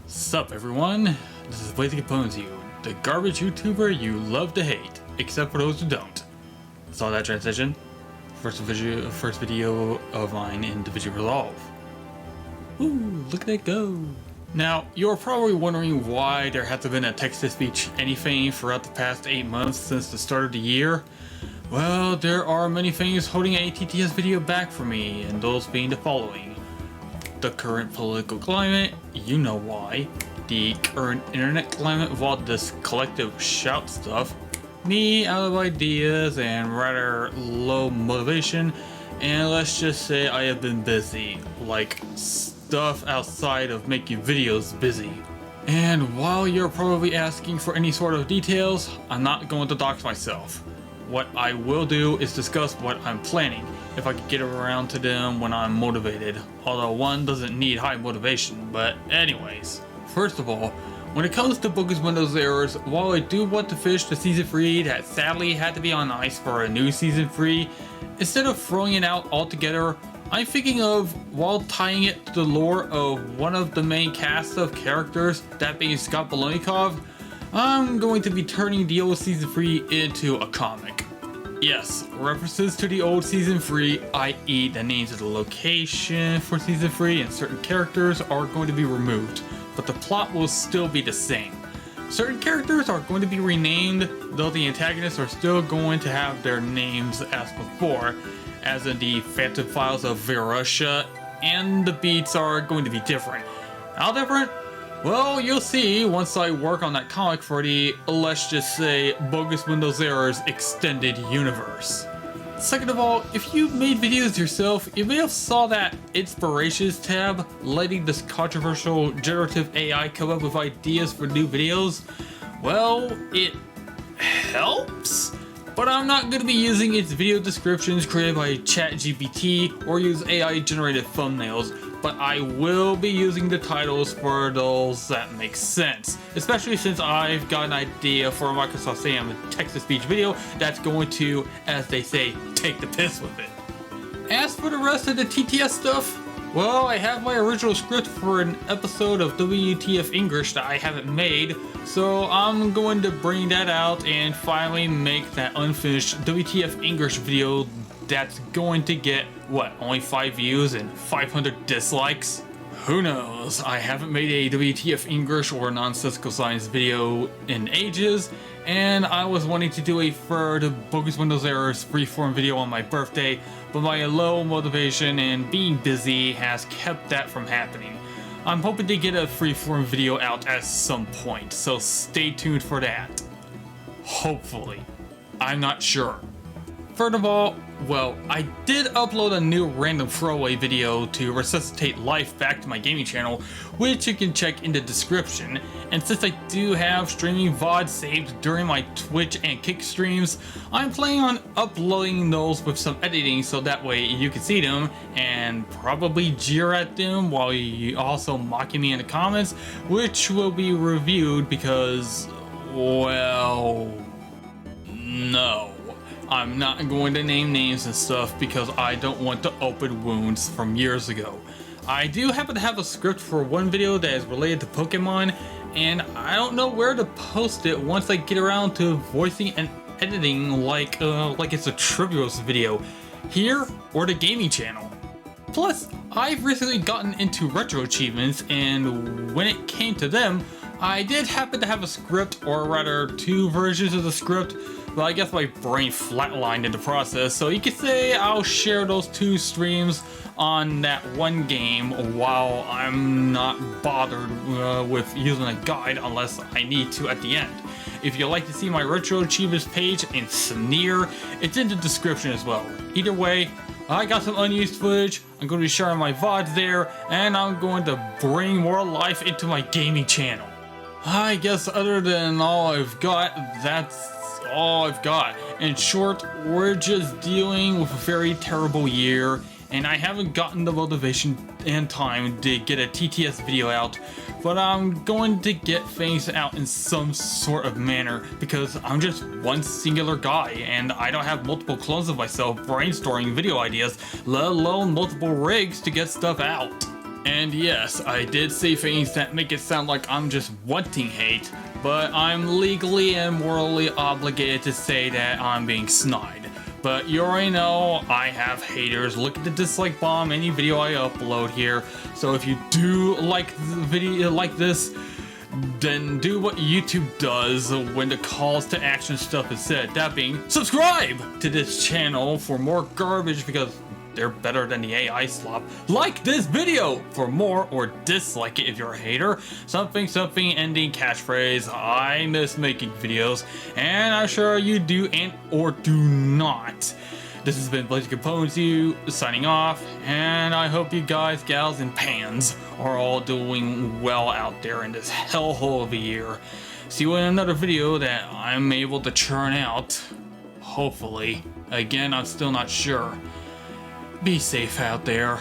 Sup everyone, this is Blazing Opponents You, the garbage YouTuber you love to hate, except for those who don't. Saw that transition? First video of mine in DaVinci Resolve. Ooh, look at it go! Now, you're probably wondering why there hasn't been a text-to-speech anything throughout the past 8 months since the start of the year. Well, there are many things holding a TTS video back for me, and those being the following. The current political climate, you know why. The current internet climate with all this collective shout stuff. Me out of ideas and rather low motivation. And let's just say I have been busy. Like stuff outside of making videos busy. And while you're probably asking for any sort of details, I'm not going to dox myself. What I will do is discuss what I'm planning, if I can get around to them when I'm motivated, although one doesn't need high motivation, but anyways. First of all, when it comes to Bogus Windows errors, while I do want to finish the Season 3 that sadly had to be on ice for a new Season 3, instead of throwing it out altogether, I'm thinking of, while tying it to the lore of one of the main cast of characters, that being Scott Bolonikov, I'm going to be turning the old Season 3 into a comic. Yes, references to the old Season 3, i.e. the names of the location for Season 3 and certain characters are going to be removed, but the plot will still be the same. Certain characters are going to be renamed, though the antagonists are still going to have their names as before, as in the Phantom Files of Verussia, and the beats are going to be different. How different? Well, you'll see once I work on that comic for the, let's just say, Bogus Windows Errors Extended Universe. Second of all, if you've made videos yourself, you may have saw that Inspirations tab letting this controversial generative AI come up with ideas for new videos. Well, it helps, but I'm not going to be using its video descriptions created by ChatGPT or use AI generated thumbnails. But I will be using the titles for those that make sense, especially since I've got an idea for a Microsoft Sam text-to-speech video that's going to, as they say, take the piss with it. As for the rest of the TTS stuff, well, I have my original script for an episode of WTF English that I haven't made, so I'm going to bring that out and finally make that unfinished WTF English video that's going to get, what, only 5 views and 500 dislikes? Who knows? I haven't made a WTF English or nonsensical science video in ages, and I was wanting to do a third Bogus Windows Errors freeform video on my birthday, but my low motivation and being busy has kept that from happening. I'm hoping to get a freeform video out at some point, so stay tuned for that. Hopefully. I'm not sure. First of all, well, I did upload a new random throwaway video to resuscitate life back to my gaming channel, which you can check in the description. And since I do have streaming VOD saved during my Twitch and Kick streams, I'm planning on uploading those with some editing so that way you can see them and probably jeer at them while you also mocking me in the comments, which will be reviewed because, well, no. I'm not going to name names and stuff because I don't want to open wounds from years ago. I do happen to have a script for one video that is related to Pokemon, and I don't know where to post it once I get around to voicing and editing like it's a Trivials video, here or the gaming channel. Plus, I've recently gotten into retro achievements, and when it came to them, I did happen to have a script, or rather 2 versions of the script, but I guess my brain flatlined in the process, so you could say I'll share those 2 streams on that one game while I'm not bothered with using a guide unless I need to at the end. If you'd like to see my retro achievements page and sneer, it's in the description as well. Either way, I got some unused footage, I'm going to be sharing my VODs there, and I'm going to bring more life into my gaming channel. I guess other than all I've got, that's all I've got. In short, we're just dealing with a very terrible year, and I haven't gotten the motivation and time to get a TTS video out, but I'm going to get things out in some sort of manner because I'm just one singular guy and I don't have multiple clones of myself brainstorming video ideas, let alone multiple rigs to get stuff out. And yes, I did say things that make it sound like I'm just wanting hate, but I'm legally and morally obligated to say that I'm being snide. But you already know I have haters. Look at the dislike bomb any video I upload here. So if you do like the video like this, then do what YouTube does when the calls to action stuff is said. That being, subscribe to this channel for more garbage because they're better than the AI slop. Like this video for more, or dislike it if you're a hater. Something ending catchphrase. I miss making videos, and I'm sure you do and or do not. This has been Blazing Components, you signing off, and I hope you guys, gals, and pans are all doing well out there in this hellhole of a year. See you in another video that I'm able to churn out. Hopefully. Again, I'm still not sure. Be safe out there.